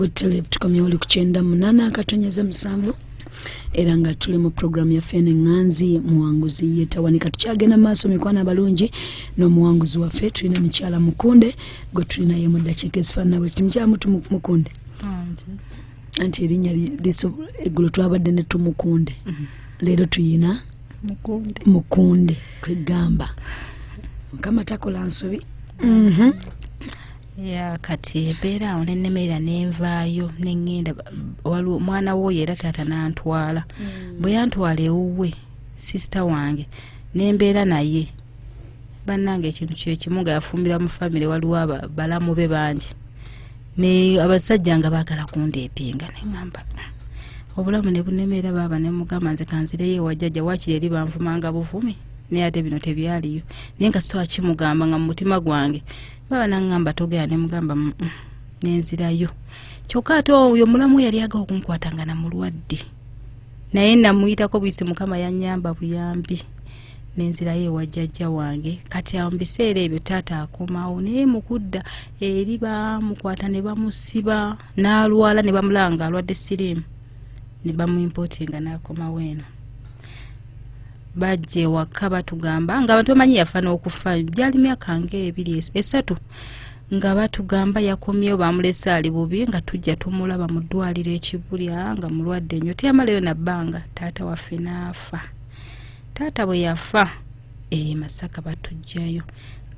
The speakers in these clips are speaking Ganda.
bwetele tukomye oli kuchenda munana akatonyeza musanvu era nga tuli mu program ya fene nganzi muwanguzi yetawanika tukyagenda maaso mikwana balungi n'omuwanguzi waffe tulina mukyala Mukunde gwe tulina ye mudakiika ezifaanana bwe timukya Mukunde anti erinnya liso eggulo twabadde ne tumukunde leero tuyina Mukunde kwegamba mukama takola nsobi ya kati embeera awo nennemerera nenvaayo nengenda waliwo omwana wo era taata nantwala bwe yantwala ewuwe sisita wange nembeera naye bannange ekintu kyekimu nga yafumbira mu famire waliwo balamu be bangi ne abasajja nga baagala kundeepinga neŋŋamba obulamu ne bunemerera baaba ne mugamba nze kanzireyo ewajjajja waakiri eri banvumanga buvumi naye ate bino tebyaliyo naye nga so akimugamba nga mu mutima gwange baba naŋŋamba togera ne mugamba nenzirayo kyokka ate oyo mulamu yali agawo okunkwatanga na mulwadde naye namuyitako buyisi mukama yannyamba buyambi nenzirayo ewajjajja wange kati awo mu biseera ebyo taata akomawo naye mukudda eri bamukwata ne bamusiba n'alwala ne bamulanga alwadde siriimu ne bamuimpotinga n'akomawo eno bajje waka batugamba nga abantu bamanyi yafa n'okufa byali myaka ng'ebiri esatu nga batugamba yakomyewo bamulese ali bubi nga tujja tumulaba mu ddwaliro ekibulya nga mulwadde nnyo teyamalayo nabbanga taata waffe n'afa taata bwe yafa Masaka batujjayo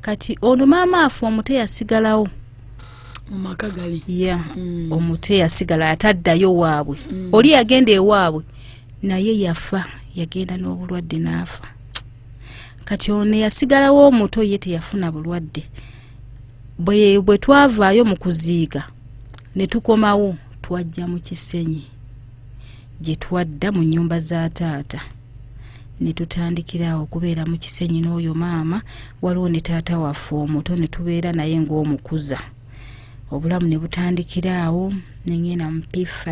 kati ono maama afa omute yasigalawo mu maka gali omute yasigala ataddayo waabwe oli yagenda ewaabwe naye yafa yagenda n'obulwadde n'afa kati ono yasigalawo omuto ye teyafuna bulwadde bwe twavaayo mu kuziika ne tukomawo twajja mu kisenyi gye twadda mu nnyumba za taata ne tutandikirawo okubeera mu kisenyi n'oyo maama waliwo ne taata waffe omuto ne tubeera naye ng'omukuza obulamu ne butandikirawo nengenda mu P5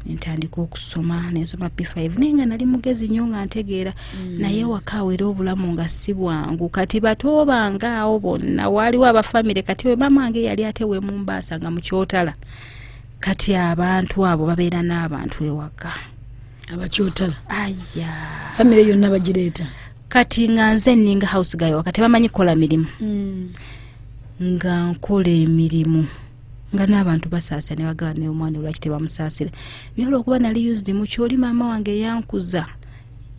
ntandika okusoma nensoma P5 naye nga nali mugezi nnyo nga ntegeera naye wakaawera obulamu nga si bwangu kati batoobanga awo bonna waaliwo abafamire kati we maama wange yali ate we Mumbaasa nga mukyotala kati abantu abo babeera n'abantu ewaka abakyotala aya famire yonna bagireeta kati nga nze nninga house guy wakati bamanyi kola mirimu nga nkola emirimu nga n'abantu basaasa ne bagaba ne omwana olwaki tebamusaasira naye olwokuba nali used mu kyoli maama wange yankuza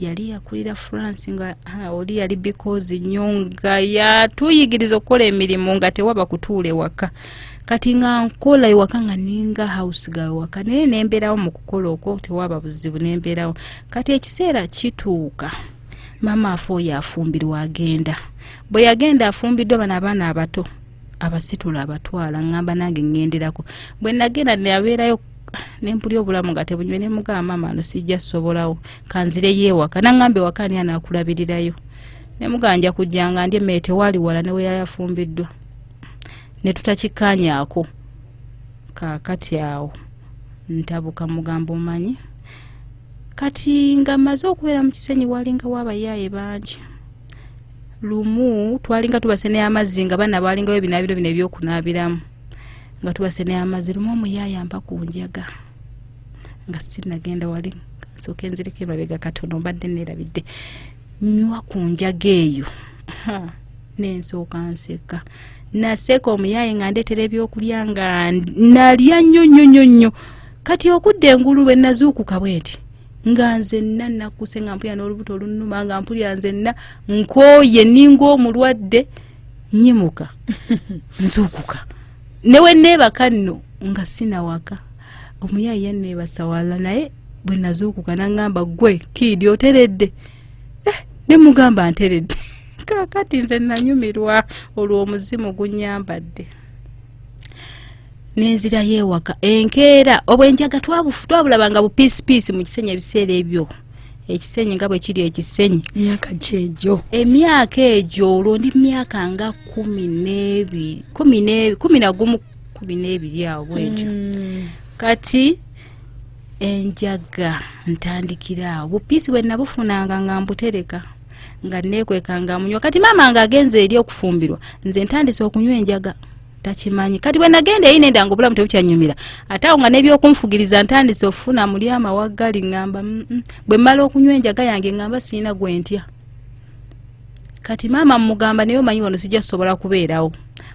yali yakulira France nga oli yali because nnyo nga yatuyigiriza okukola emirimu nga tewaba kutuula ewaka kati nga nkola ewaka nga ninga house guy waka naye nembeerawo mu kukola okwo tewaba buzibu nembeerawo kati ekiseera kituuka maama afa oyo afumbirwa agenda bwe yagenda afumbiddwa bano abaana abato abasitula abatwala ngamba nange ngenderako bwe nagenda nabeerayo nempulya obulamu nga tebunywe ne mugamba maama ano sijja sobolawo kanzireyo ewaka naŋŋambe ewaka ani anaakulabirirayo ne mugamba nja kujjanga ndi emmere tewali wala ne we yali afumbiddwa ne tutakikkaanyaako kaakati awo ntabuka mugamba omanyi kati nga mmaze okubeera mu kisenyi walinga w'abayaaye bangi lumu twalinga tubasene amazzi nga bana balingayo ebinaabiro bino ebyokunaabiramu nga tubasene amazzi lumu omuyaaye amba ku njaga nga sinagenda wali sooka enzirika emabega katono mbadde neerabidde nywa ku njaga eyo nensooka nseka naseka omuyaaye nga ndeetera ebyokulya nga nalya nnyo kati okudda engulu lwe nazuukuka bwe nti nga nzenna nakuse nga mpulya n'olubuto olunuma nga mpulya nzenna nkooye ninga omulwadde nyimuka nzuukuka newe neebaka nno nga sinawaka omuyaayi yanneebasa wala naye bwe nazuukuka naŋŋamba gwe kiidi oteredde ne mugamba nteredde kakati nze nanyumirwa olwo omuzimu gunnyambadde nenzirayo ewaka enkeera obwenjaga twabulabanga bupiisipiisi mu kisenyi ebiseera ebyo ekisenyi nga bwe kiri ekisenyi myaka kyejo emyaka egyo olwo ndi myaka nga 12 awo bwentyo kati enjaga ntandikiraawo bupiisi bwe nabufunanga nga mbutereka nga neekweka nga munywa kati maama nga agenze eri okufumbirwa nze ntandise okunywa enjaga takimanyi. Kati bwe nagenda eyi nenda ng'obulamu tebukyanyumira ate awo nga n'ebyokunfugiriza ntandise ofuna muli amawaggali ngamba bwe mmala okunywa enjaga yange ngamba siina gwe ntya. Kati maama mugamba naye omanyi wano sijja kusobola kubeerawo.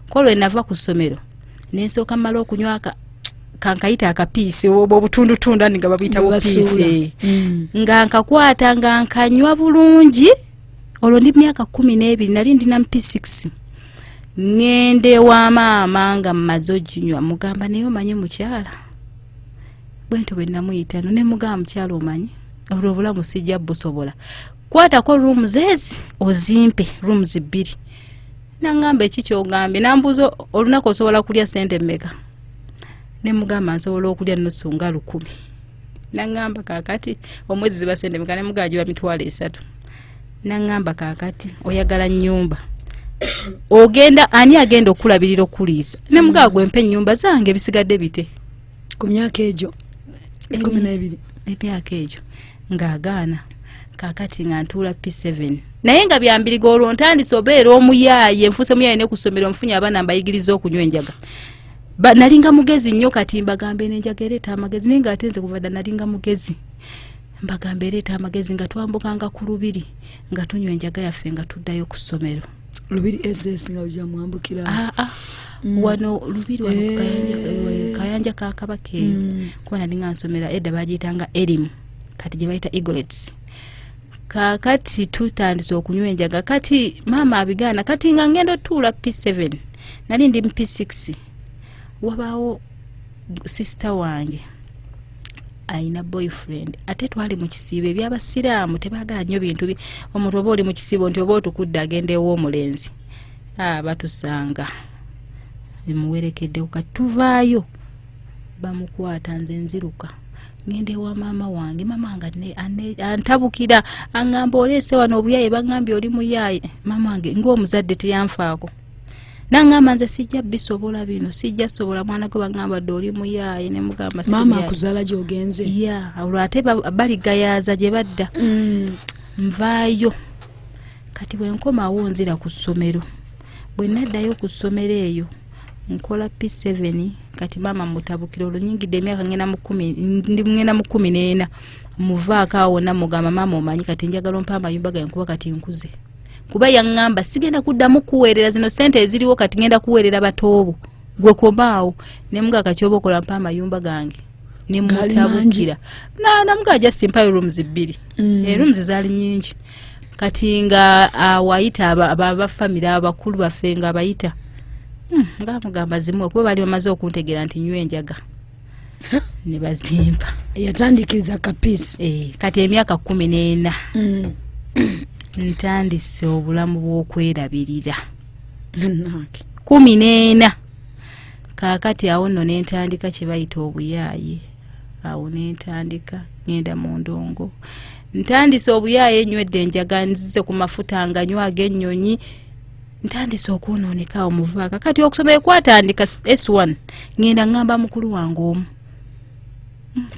Ko lwe nava ku ssomero ne nsooka mmala okunywa kankayita akapiisi oba obutundutundu ani nga babiyita bupiisi nga nkakwata nga nkanywa bulungi. Olwo ndi myaka 12 nali ndina P6 ngende wa maama nga mmaze oginywa mugamba naye omanyi mukyala bwento bwe namuyita ne mugamba mukyala omanyi olwo obulamu sijja busobola kwatako rooms ezi ozimpe rooms 2 nangamba eki kyogambye nambuzo olunaku osobola kulya sente mmeka ne mugamba nsobola okulya nusu nga 1000 nangamba kakati omwezi ziba sente mmeka ne mugamba jiba mitwalo 3 nangamba kakati oyagala nyumba ogenda ani agenda okulabirira okuliisa ne mugamba gwempe nyumba zange bisigadde bite ku myaka egyo 12 emyaka egyo ng'agaana kakati nga ntuula P7 naye nga byambiriga olwo ntandise obeera omuyaaye nfuse muyaaye ne ku ssomero nfunye abaana mbayigiriza okunywa enjaga nalinga mugezi nnyo kati mbagambe n'enjaga ereeta amagezi naye nga ate nze kuva dda nalinga mugezi mbagambe ereeta amagezi nga twambukanga ku lubiri nga tunywa enjaga yaffe nga tuddayo ku ssomero. Lubiri SS nga ujja mwambukira wano lubiri wano kayanja ka kabake kuba nalinga nsomera edda bagiyitanga elimu kati gye bayita eaglets. Kakati tutandise okunywa enjaga kati maama abigaana kati nga ngendo tuula P7 nali ndi P6 wabaawo sister wange aina boyfriend ate twali mu kisiibo eby'abasiraamu tebaagala nnyo bintu omuntu oba oli mu kisiibo nti oba otukudde agenda ew'omulenzi batusanga emuwerekedde kati tuvaayo bamukwata nze nziruka ngende wa maama wange mama wange antabukira angamba oleese wano obuyaaye bangambye oli muyaaye maama wange ng'omuzadde teyanfaako nangamba nze sijja bisobola bino sijja sobola mwana gwe bangamba dde oli muyaaye ne mugamba maama akuzaala gy'ogenze olwo ate baligayaaza gye badda nvaayo kati bwe nkomawo nzira ku ssomero bwe naddayo ku ssomero eyo nkola P7 kati maama mutabukira olunyingidde emyaka ngenda mu 14 muvaako awo namugamba maama omanyi kati njagala ompa amayumba gange kuba kati nkuze kuba yaŋŋamba sigenda kuddamu kuweerera zino sente eziriwo kati ngenda kuweerera batoobo gwe komaawo ne mugamba kati oba okola mpa amayumba gange ne mutabukira namugamba just mpayo rooms 2 rooms zaali nyingi kati nga awayita abafamily abakulu baffe nga abayita nga mugamba zimu kuba bali bamaze okuntegera nti nywa enjaga ne bazimpa yatandikiriza kapiisi kati emyaka 14 ntandise obulamu bw'okwerabirira 14 kakati awo nno nentandika kye bayita obuyaaye awo nentandika ngenda mu ndongo ntandise obuyaaye nywedde enjaga nzize ku mafuta nga nywa ag'ennyonyi ntandise okwonooneka omuvaaka kati okusomera kwatandika S1 ngenda ngamba mukulu wange omu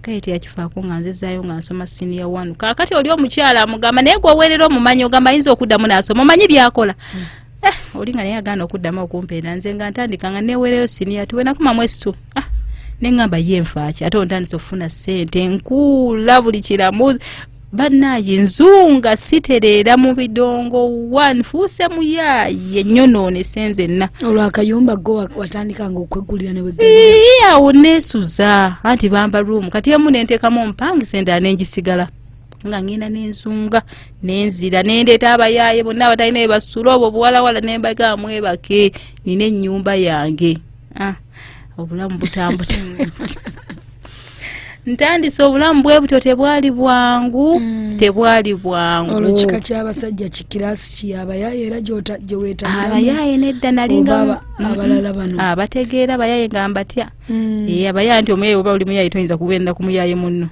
kaiti yakifaako nga nzezaayo nga nsoma senior 1 kakati oli omukyala amugamba naye gwe oweerera omumanyi ogamba ayinza okuddamu n'asoma omanyi byakola oli nga naye agaana okuddamu okumpeera nze nga ntandika nga neweereyo senior tuwenakumamu S2 neŋŋamba ye nfaaki ate ontandise okufuna ssente nkuula buli kiramu bannaaye nzunga sitereera mu bidongo 1 fuuse muyaaye nyonoone senzenna olwakayumba go watandika nga okweggulira ne awo neesuza anti bamba room kati emu nenteekamu omupangisa endala nengisigala nga ngenda nenzunga nenzira nendeeta abayaaye bonna abatalina bye basula obwo buwalawala nembaga mwebake nina ennyumba yange obulamu butambuta ntandise obulamu bwe butyo tebwali bwangu tebwali bwangu olukika ky'abasajja kikirasi ki abayaaye era gyeweetaliramu abayaaye nedda nalinga abalala bano abategeera abayaaye nga mbatya abayaaye nti omuyaaye oba oli muyaaye toyinza kubeera ku muyaaye munno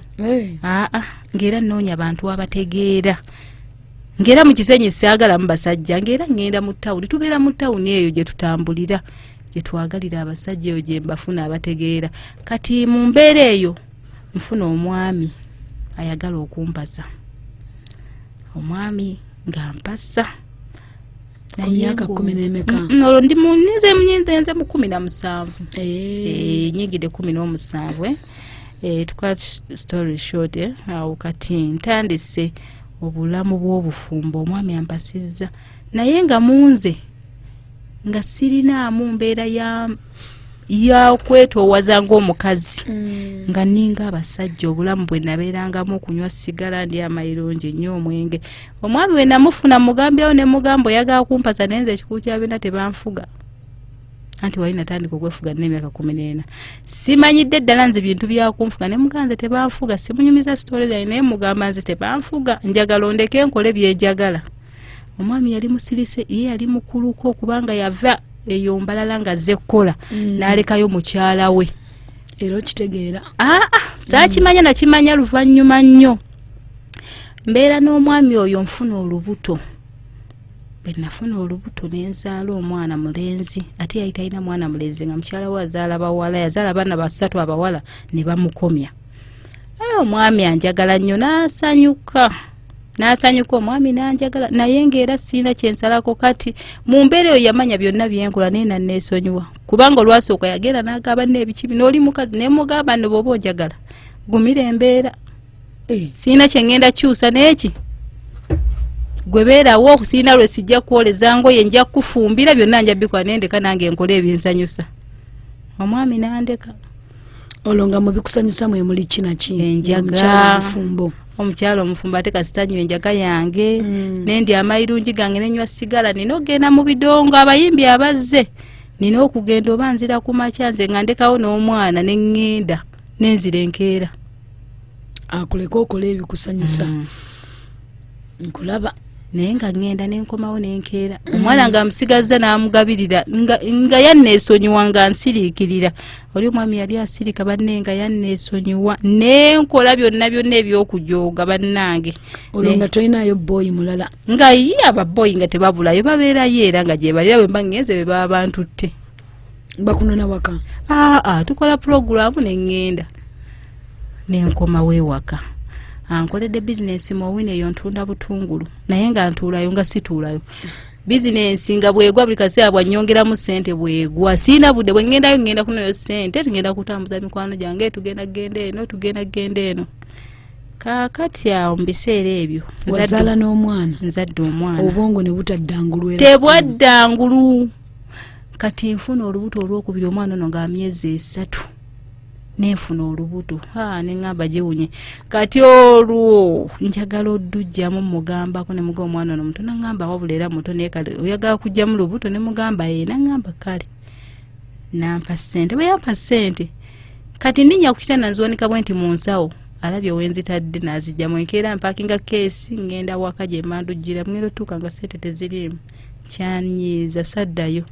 ng'era nnoonya abantu abategeera ng'era mu kisenyi saagalamu basajja ng'era ngenda mu ttawuni tubeera mu ttawuni eyo gye tutambulira gye twagalira abasajja eyo gye mbafuna abategeera kati mu mbeera eyo nfuna omwami ayagala okumpasa omwami nga mpasa ku myaka 10 n'emeka olwo ndi nze mu 17 nyigide 17 tuka story short awo kati ntandise obulamu bw'obufumbo omwami ampasizza naye nga munze nga sirinaamu mbeera ya kwetoowaza ng'omukazi nga ninga abasajja obulamu bwe nabeerangamu okunywa sigala ndi amayirungi nnyo omwenge omwami we namufuna mugambyawo ne mugambo oyagala kumpasa naye nze ekikulu kyabina tebanfuga anti wali natandika okwefuga n'emyaka 14 simanyidde ddala nze bintu byakunfuga ne muganze tebanfuga simunyumiza story zange naye mugamba nze tebanfuga njagala ondeke nkole byenjagala omwami yali musirise ye yali mukuluko kubanga yava eyo mbalala nga zekkola n'alekayo mukyala we era okitegeera saakimanya nakimanya luvannyuma nnyo mbeera n'omwami oyo nfuna olubuto bwe nafuna olubuto nenzaala omwana mulenzi ate yali talina mwana mulenzi nga mukyala we azaala bawala yazaala abaana 3 abawala ne bamukomya omwami anjagala nnyo n'asanyuka omwami n'anjagala naye ng'era sirina kyensalako kati mu mbeera eyo yamanya byonna byenkola naye nanneesonyiwa kubanga olwasooka yagenda n'agamba n'ebikibi n'oli mukazi naye mugamba nno bw'oba onjagala gumira embeera sirina kyengenda kyusa n'eki gwe beerawo sirina lwe sijja kwoleza ngoye nja kufumbira byonna nja bikola nendeka nange nkola ebinsanyusa omwami n'andeka olwo nga mubikusanyusa mwe muli kinaki enjaga mufumbo omukyalo omufumbo ate kasitanyo enjaga yange nendi amayirungi gange nenywa sigala nina ogenda mu bidongo abayimbi abazze nina okugenda oba nzira ku makya nze nga ndekawo n'omwana neŋŋenda nenzira enkeera akuleka okola ebikusanyusa nkulaba naye nga ngenda nenkomawo nenkeera omwana nga amusigazza n'amugabirira nga yanneesonyiwa nga nsiriikirira oli omwami yali asirika banne nga yanneesonyiwa nenkola byonna ebyokujooga bannange olwo nga tolinayo boyi mulala nga ye ababoyi nga tebabulayo babeerayo era nga gye balira bwe mba ngenze bwe baba bantutte bakunona waka tukola puroguramu neŋŋenda nenkomawo ewaka ankoledde bizinensi muwine eyo ntunda butungulu naye nga ntuulayo nga situulayo bizinensi nga bwegwa buli kaseera bwanyongeramu ssente bwegwa siina budde bwe ŋŋendayo ŋŋenda kunayo ssente tugenda kutambuza mikwano gyange tugenda genda eno kaakati awo mu biseera ebyo wazaala n'omwana nzadde omwana obwongo ne butaddangulu tebwaddangulu kati nfuna olubuto olwokubiri omwana ono nga myezi 3 nenfuna olubuto neŋŋamba giwunye kati olwo njagala oddujjamu mugambako ne muga omwana ono muto naŋŋamba wabula era muto naye kale oyagala kujjamu lubuto ne mugamba naŋŋamba kale nampa ssente bwe yampa ssente kati ndinya kukitanda nziwanika bwe nti mu nsawo alabye wenzitadde n'azijjamu enkeera mpakinga keesi ŋŋenda waka gye mandujjira mngenda otuuka nga ssente teziriimu kyanyiiza saddayo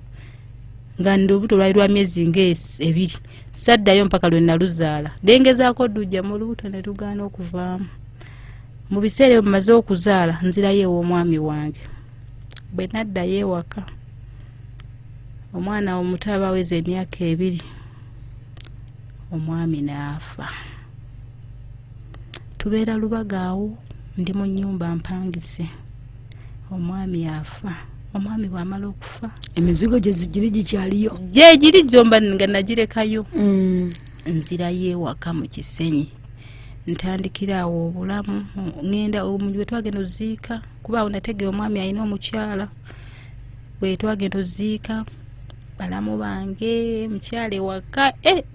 nga ndi olubuto lwali lwa myezi nga 2 saddayo mpaka lwe naluzaala dengezaako ddujja mu lubuto ne lugaana okuvaamu mu biseera ebyo bumaze okuzaala nzirayo ew'omwami wange bwe naddayo ewaka omwana omuto aba aweza emyaka 2 omwami n'afa tubeera lubaga awo ndi mu nnyumba mpangise omwami afa omwami bw'amala okufa emizigo gye zigiri gikyaliyo gye giri gyomba nga nagirekayo nzirayo ewaka mu Kisenyi ntandikira awo obulamu ŋŋenda bwe twagenda oziika kuba awo nategera omwami alina omukyala bwe twagenda oziika balamu bange mukyala ewaka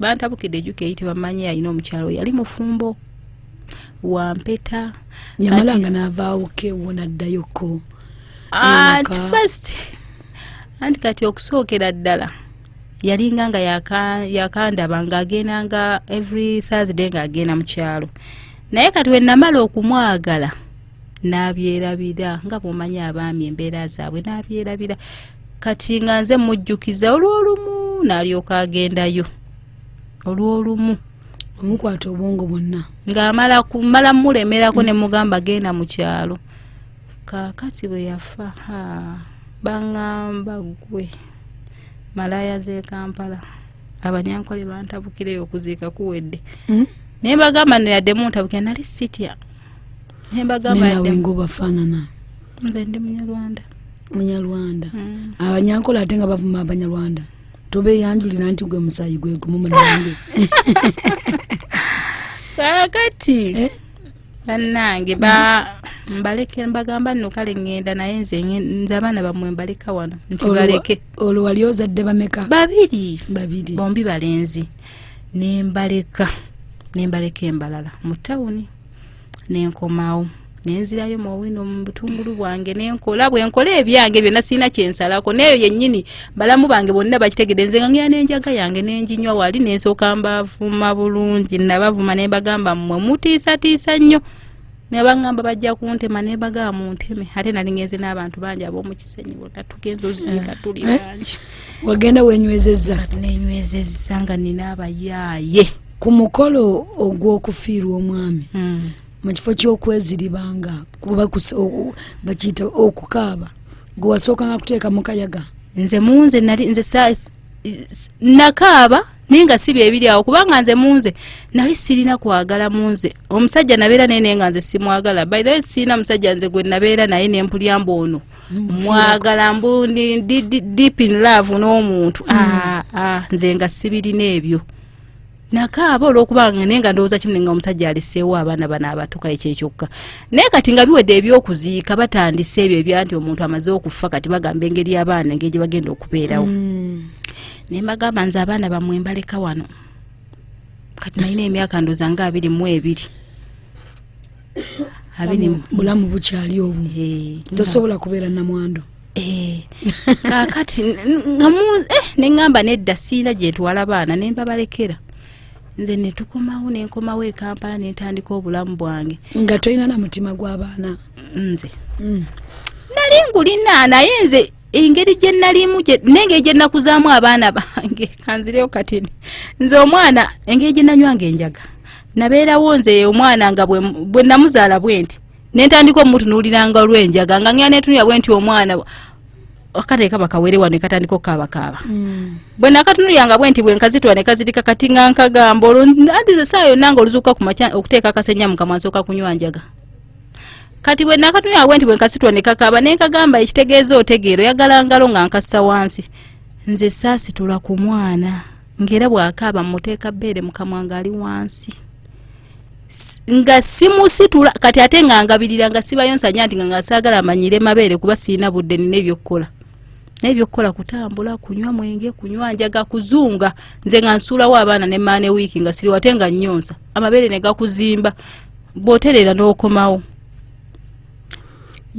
bantabukidde ejjuka eyi tebamanyi alina omukyala oyo yali mufumbo wampeta yamalanga n'avaawo kewo naddayoko at first anti kati okusookera ddala yalinga nga yakandaba ng'agenda nga every Thursday ng'agenda mu kyalo naye kati we namala okumwagala n'abyerabira nga bw'omanyi abaami embeera zaabwe n'abyerabira kati nga nze mujjukiza olw'olumu n'alyoka agendayo olw'olumu omukwata obwongo bwonna ng'amala mulemerako ne mugamba genda mu kyalo kaakati bwe yafa baŋŋamba gwe malaya z'e Kampala abanyankole bantabukireyo okuziika kuwedde naye mbagamba nno yadde muntabukira nali sitya naye mbagamba nawe ng'obafaanana nze ndi Munyarwanda Munyarwanda abanyankola ate nga bavuma abanyarwanda tobe yanjulira nti gwe musaayi gwe gumumunange kakati bannange mbaleke mbagamba nno kale ngenda naye nze abaana bamwe mbaleka wano nti baleke olwo wali ozadde bameka babiri bombi balenzi nembaleka embalala mu tawuni nenkomawo nenzirayo mu wino mu butungulu bwange nenkola bwenkola ebyange byonna sirina kyensalako neyo yennyini balamu bange bonna bakitegedde nze nga ngera n'enjaga yange nenjinywa wali nensooka mbavuma bulungi nabavuma ne bagamba mmwe mutiisatiisa nnyo ne bagamba bajja kuntema ne bagamba munteme ate nali ngenze n'abantu bangi ab'omu kisenyi bonna tugenza oziika tuli bangi wagenda wenywezezza nenywezezza nga nina abayaaye ku mukolo ogw'okufiirwa omwami mu kifo ky'okweziribanga kuba bakiyita okukaaba gwe wasookanga kuteeka mu kayaga nze munze nali nze nakaaba naye nga si bye biri awo kubanga nze munze nali sirina kwagala munze omusajja nabeera naye nga nze simwagala by the way sirina musajja nze gwe nabeera naye nempulya mbono mwagala mbundi deep in love n'omuntu nze nga sibirina ebyo nakaaba olw'okubanga naye nga ndowooza kimu nga omusajja aleseewo abaana bano abatuka ekyekyokka naye kati nga biwedde ebyokuziika batandise ebyo ebya nti omuntu amaze okufa kati bagamba engeri y'abaana engeri gye bagenda okubeerawo ne mbagamba nze abaana bamwe mbaleka wano kati nalina emyaka ndowooza nga 22 bulamu bukyali obu tosobola kubeera namwando kakati neŋŋamba nedda siina gye ntwala baana ne mbabalekera nze ne tukomawo nenkomawo e Kampala ne ntandika obulamu bwange nga tolina na mutima gw'abaana nze nali ngulina naye nze engeri gye nalimu n'engeri gye nakuzaamu abaana bange kanzireyo kati nze omwana engeri gye nanywanga enjaga nabeerawo nze omwana nga bwe namuzaala bwe nti ne ntandika omutunuuliranga olw'enjaga nga ngera netunulira bwe nti omwana akateeka bakawere wano ekatandika okukaabakaaba bwe nakatunuliranga bwe nti bwe nkazitwala ne kazirika kati nga nkagamba olwo andize saa yonna nga oluzuuka ku makya okuteeka akasenya mu kamwa nsooka kunywa njaga kati bwe nakatunulira bwe nti bwe nkazitwala ne kakaaba ne nkagamba ekitegeeza otegeero yagala ngalo nga nkassa wansi nze saasitula ku mwana ngera bw'akaaba muteeka bbeere mu kamwa ng'ali wansi nga simusitula kati ate nga ngabirira nga sibayo nsanya nti nga saagala amanyire mabeere kuba sirina budde nina ebyokukola kutambula kunywa mwenge kunywa njaga kuzunga nze nga nsuulawo abaana ne maane wiiki nga siri wate nga nnyonsa amabeere ne gakuzimba bw'oterera n'okomawo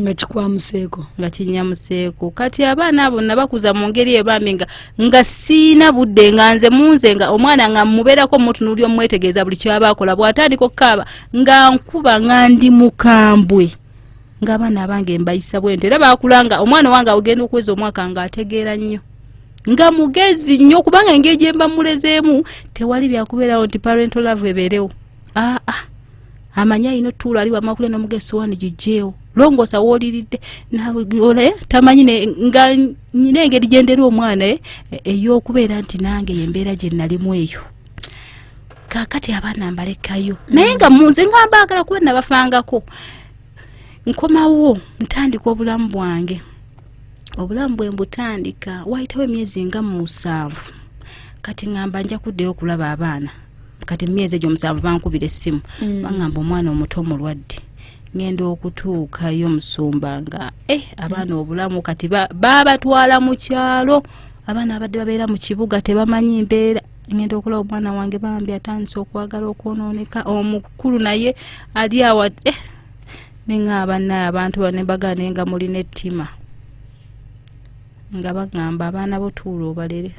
nga kikwamuseeko nga kinyamuseeko kati abaana abo nabakuza mu ngeri ebambi nga siina budde nga nze munze nga omwana nga mubeerako mutunuuli omwetegeeza buli kyabaakola bw'atandika okukaaba nga nkuba nga ndi mukambwe ng'abaana abange mbayisa bwento era baakulanga omwana wange agenda okweza omwaka nga ategeera nnyo nga mugezi nnyo kubanga engeri gye mba mulezeemu tewali byakubeerawo nti parental love ebeerewo amanya ino tuula ali wamakule n'omugezi sowaani gijjeewo longosa wooliridde nawe tamanyi nga nyina engeri gyendera omwana ey'okubeera nti nange yembeera gye nalimu eyo kakati abaana mbalekayo naye nga munze nga mbaagala kuba nabafangako nkomawo ntandika obulamu bwange obulamu bwe mbutandika wayitawo emyezi nga 7 kati ngamba nja kuddeyo okulaba abaana kati emyezi egyo 7 bankubira essimu bangamba omwana omuto mulwadde ngenda okutuukayo musumba nga abaana obulamu kati babatwala mu kyalo abaana abadde babeera mu kibuga tebamanyi mbeera ngenda okulaba omwana wange bambi atandise okwagala okwonooneka omukulu naye ali awa neŋŋaba naye abantu bane bagane nga mulina ettima nga bagamba abaana bo tuula obalere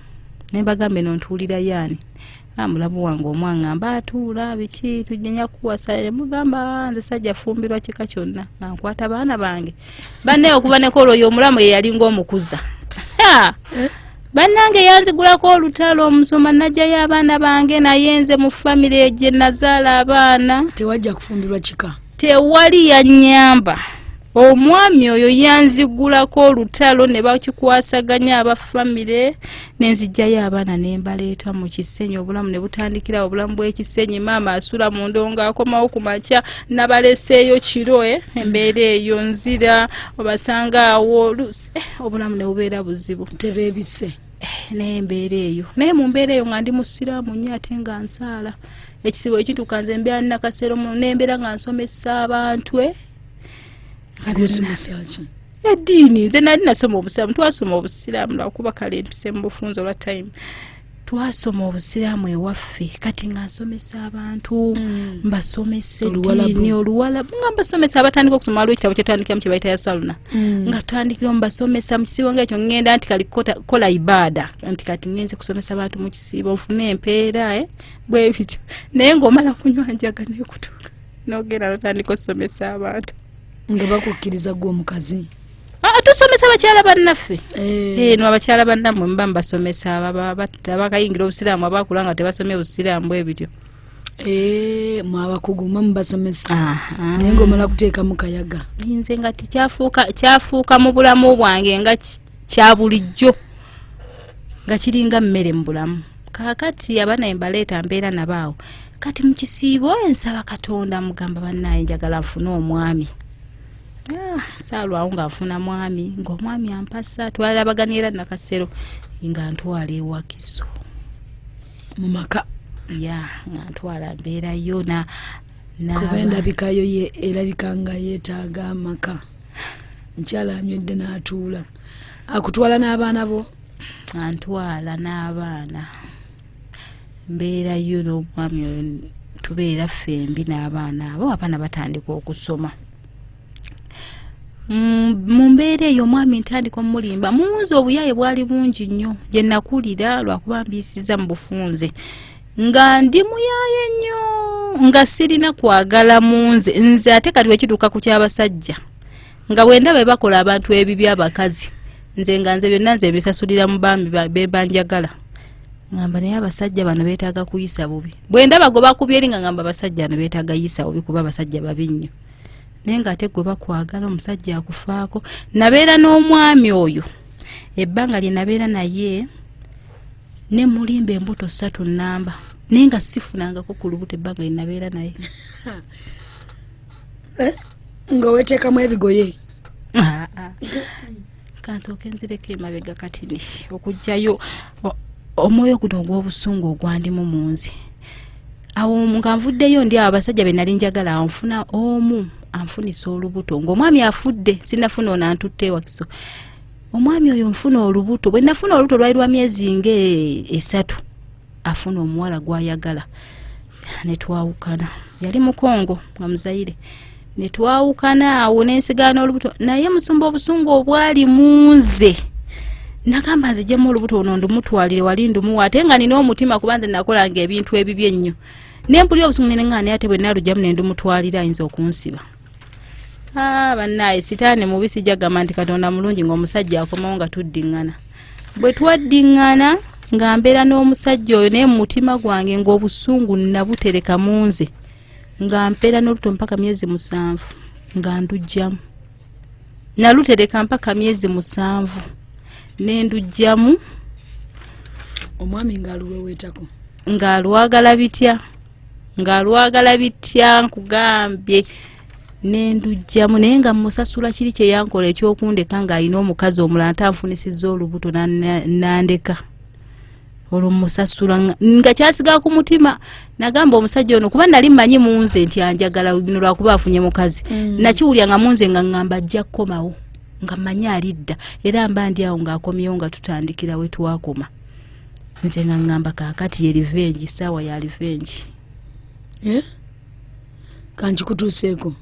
ne bagambe nontuulira yaani mulabu wange omwangamba atuula biki tujja kuwasa mugamba nze sajja fumbirwa kika kyonna nga nkwata abaana bange banne okuba ne kolo y'omulamu ye yali ng'omukuza bannange yanzigulako olutalo omusoma najjayo abaana bange naye nze mu famire gye nazaala abaana tewajja kufumbirwa kika tewali yannyamba omwami oyo yanzigulako olutalo ne bakikwasaganya abafamire nenzijjayo abaana ne mbaleeta mu kisenyi obulamu ne butandikira obulamu bw'ekisenyi maama asula mu ndongo akomawo ku makya nabaleseeyo kiro embeera eyo nzira obasanga awo obulamu ne bubeera buzibu tebeebise n'embeera eyo naye mu mbeera eyo nga ndi musiraamu nnyo ate nga nsaala ekisibo ekituuka nze mbeera nnakaseera n'embeera nga nsomesa abantu eddiini nze nali nasoma obusiraamu twasoma obusiraamu lwakuba kale mpise mu bufunzo olwa time twasoma obusiraamu ewaffe kati nga nsomesa abantu mbasomesa eddiini oluwalabu nga mbasomesa abatandika okusoma waliwo ekitabo kyetwandikiramu kye bayita ya saluna nga twandikira mbasomesa mu kisibo ngaekyo ngenda nti kali kola ibaada nti kati ngenze kusomesa abantu mu kisibo nfune empeera bwe bityo naye ng'omala kunywa njaga nekutuuka n'ogenda notandika okusomesa abantu nga bakukkiriza gwe omukazi tusomesa abakyala bannaffe no abakyala bannammwe mba mbasomesa abakayingira obusiraamu abakula nga tebasomye obusiraamu bwe bityo mwabakugu mubasomesa naye ng'omala kuteeka mu kayaga nze nga kyafuuka mu bulamu bwange nga kya bulijjo nga kiringa mmere mu bulamu kaakati abaana embaleeta mbeera nabaawo kati mu kisiibo ensaba Katonda mugamba bannaye njagala nfune omwami saalwawo nga nfuna mwami ng'omwami ampasa twalabaganira nakasero nga ntwala ewakiso mu maka nga ntwala mbeerayo kuba endabikayo erabika nga yeetaaga amaka nkyala anywedde n'atuula akutwala n'abaana bo antwala n'abaana mbeerayo n'omwami oyo tubeera fembi n'abaana abo abaana batandika okusoma mu mbeera eyo omwami ntandika omulimba munze obuyaye bwali bungi nnyo gye nakulira lwakuba mbiisiza mu bufunze nga ndi muyaye nnyo nga sirina kwagala munze nze ate kati wekituuka ku ky'abasajja nga bwendaba bakola abantu ebibi abakazi nze nga nze byonna nze bisasulira mu bambi bebanjagala ngamba naye abasajja bano beetaaga kuyisa bubi bwendaba gwe bakubye eri nga ngamba abasajja bano beetaaga yisa bubi kuba abasajja babi nnyo naye ng'ate gwe bakwagala omusajja akufaako nabeera n'omwami oyo ebbanga lye nabeera naye ne mulimba embuto 3 nnamba naye nga sifunangako ku lubuto ebbanga lye nabeera naye nga weteekamu ebigoye kansooke nzireko emabega katini okugjayo omwoyo guno ogw'obusungu ogwandimu mu nze awo nga nvuddeyo ndi abo abasajja be nali njagala nfuna omu anfunisa olubuto ng'omwami afudde sinafuna ono antutte ewakiso omwami oyo nfuna olubuto bwe nafuna olubuto lwali lwa myezi nga 3 afuna omuwala gwayagala netwawukana yali mukongo nga muzaire netwawukana awo nensigana olubuto naye musumba obusungu obwali munze nagamba nzijemu olubuto ono ndumutwalire wali ndumuwa ate nga nina omutima kuba nze nakolanga ebintu ebibi ennyo nempulira obusungu nenengane ate bwe nalugyamu ne ndumutwalira ayinza okunsiba bannaye sitaani mubisi jagamba nti Katonda mulungi ng'omusajja akomawo nga tuddiŋŋana bwe twaddiŋŋana nga mbeera n'omusajja oyo naye mu mutima gwange ng'obusungu nabutereka munze nga mpeera n'oluto mpaka myezi 7 nga ndujjamu nalutereka mpaka myezi 7 nendujjamu omwami ng'aluweweetako ng'alwagala bitya nkugambye nendujjamu naye nga musasula kiri kye yankola ekyokundeka ng'alina omukazi omulala ntanfunisizza olubuto nandeka olwo musasula nga kyasigaa ku mutima nagamba omusajja ono kuba nali mmanyi munze nti anjagala bino lwakuba afunye mukazi nakiwulya nga munze nga ngamba ajja kukomawo nga mmanyi alidda era mba ndi awo ng'akomyewo nga tutandikira we twakoma nze nga ngamba kaakati ye revenge saawa ya revenge kankikutuuseeko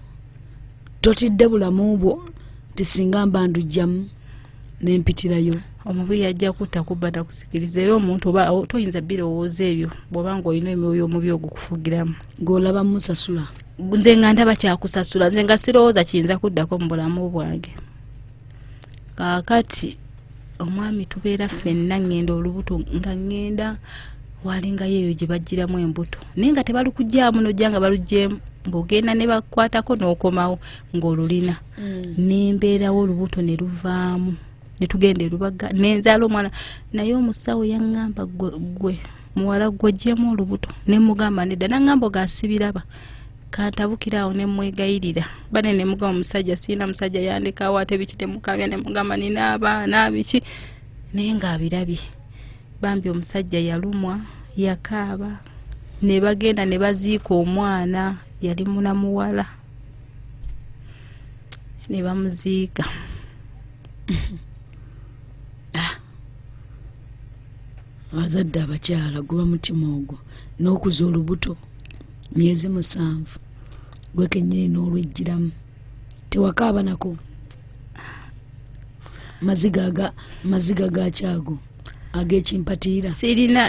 totidde bulamu bwo tisinga mba ndujjamu nempitirayo omubi yajja kutta kubba nakusikiriza era omuntu oba toyinza birowooza ebyo bw'obanga olina emyoyo omubi ogukufugiramu ng'olaba musasula nze nga ndaba kyakusasula nze nga sirowooza kiyinza kuddako mu bulamu bwange kaakati omwami tubeera ffenna ngenda olubuto nga ngenda walingayo eyo gye bajjiramu embuto naye nga tebalukujjaamu nojja nga balugjeemu ng'ogenda ne bakwatako n'okomawo ng'olulina nembeerawo olubuto ne luvaamu ne tugenda erubaga nenzaala omwana naye omusawo yaŋŋamba gwe muwala gw'oggyemu olubuto ne mugamba nedda naŋŋamba ogaasibiraba kantabukiraawo ne mwegayirira bane ne mugamba omusajja siina musajja yandikaawo ate biki temukabya ne mugamba nina abaana biki naye ng'abirabye bambi omusajja yalumwa yakaaba ne bagenda ne baziika omwana yali munamuwala ne bamuziika abazadde abakyala guba mutima ogwo n'okuza olubuto myezi 7 gwe kennyini n'olwejjiramu tewakaaba nako maziga gakyago ag'ekimpatiira sirina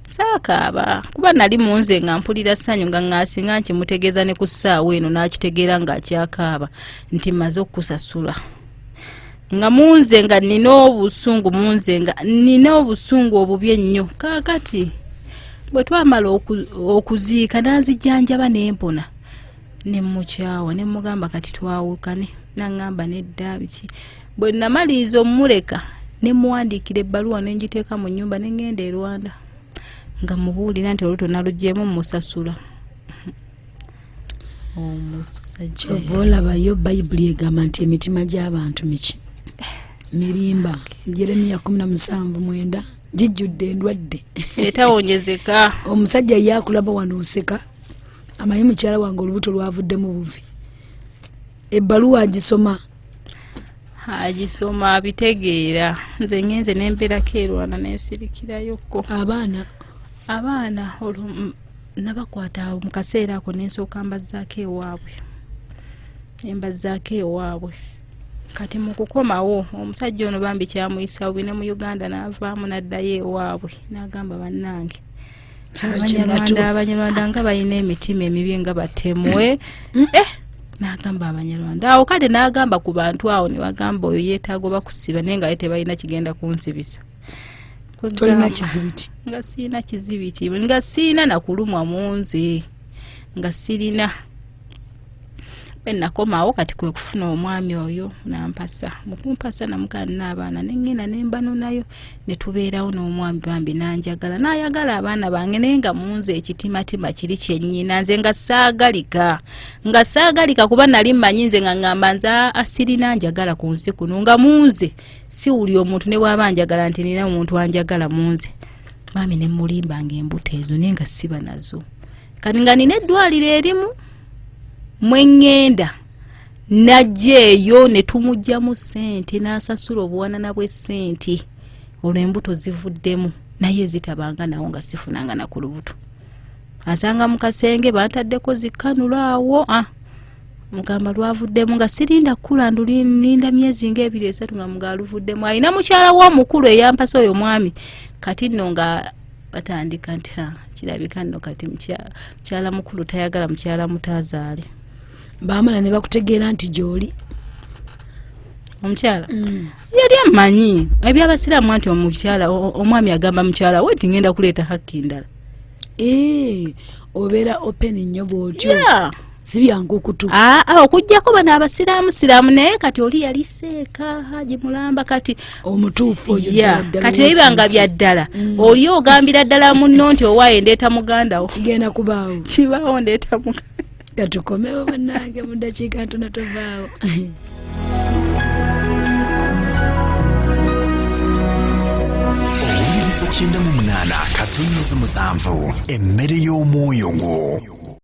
saakaaba kuba nali munze nga mpulira ssanyu nga ŋŋaasinga nkimutegeeza ne ku ssaawa eno n'akitegeera ng'akyakaaba nti maze okusasula nga munze nga nina obusungu obubi ennyo kaakati bwe twamala okuziika n'azijjanjaba n'empona ne mukyawa ne mugamba kati twawukane naŋŋamba nedda biki bwe namaliriza omuleka ne muwandiikira ebbaluwa ne ngiteeka mu nnyumba ne ŋŋenda e Rwanda nga mubuulira nti oluto naluggyemu musasula omusajja kyova olabayo bayibuli egamba nti emitima gy'abantu miki mirimba Jeremiya 17:9 gijjudde endwadde etawonyezeka omusajja yakulaba wano oseka amanyi mukyala wange olubuto lwavuddemu buvi ebbaluwa agisoma abitegeera nze ngenze nembeerako e Rwanda nensirikirayokko abaana nabakwata mu kaseera ako nensooka mbazzaako ewaabwe kati mu kukomawo omusajja ono bambi kyamuyisa bubi ne mu Uganda n'avaamu n'addayo ewaabwe n'agamba bannange abanyarwanda nga balina emitima emibi nga batemwe n'agamba abanyarwanda awo kale n'agamba ku bantu awo ne bagamba oyo yeetaaga bakusiba naye nga tebalina kigenda kunsibisa nga siina kizibiti nga siina nakulumwa munze nga sirina nakomawo kati kwe kufuna omwami oyo nampasa mukumpasa namukaana abaana nengenda nembano nayo netubeerawo n'omwami bambi nanjagala nayagala abaana bange naye nga munze ekitimatima kiri kyennyina nze nga saagalika kuba nali mmanyi nze nga ngamba nze asirina njagala ku nsi kuno nga munze siwuli omuntu ne bw'aba njagala nti nina omuntu anjagala munze mami ne mulimbanga embuto ezo naye nga siba nazo kati nga nina eddwaliro erimu mwengenda najja eyo ne tumugyamu ssente n'asasula obuwanana bw'essente olw'embuto zivuddemu naye zitabanga nawo nga sifunanga na ku lubuto asanga mu kasenge bantaddeko zikanula awo mugamba lwavuddemu nga sirinda kula ndulinda myezi ng'ebiri esatu nga mugaluvuddemu alina mukyala w'omukulu eyampasa oyo mwami kati nno nga batandika nti kirabika nno kati mukyala mukulu tayagala mukyala mutaazaale baamala ne bakutegeera nti gy'oli omukyala yali amanyi ebyabasiraamu nti omukyala omwami agamba mukyala we tingenda kuleeta hakki ndala obeera open nnyo bw'otyo si byangu okutu okujjako bano abasiraamu naye kati oli yali seeka haji mulamba kati omutuufu oyo kati ebibanga bya ddala oli ogambira ddala munno nti owaaye ndeeta mugandawo kigenda kubaawo kibaawo ndeeta muganda katukomewo bannange mu ddakiika ntono tovaawo owuliriza 98 emmere y'omwoyo gwo.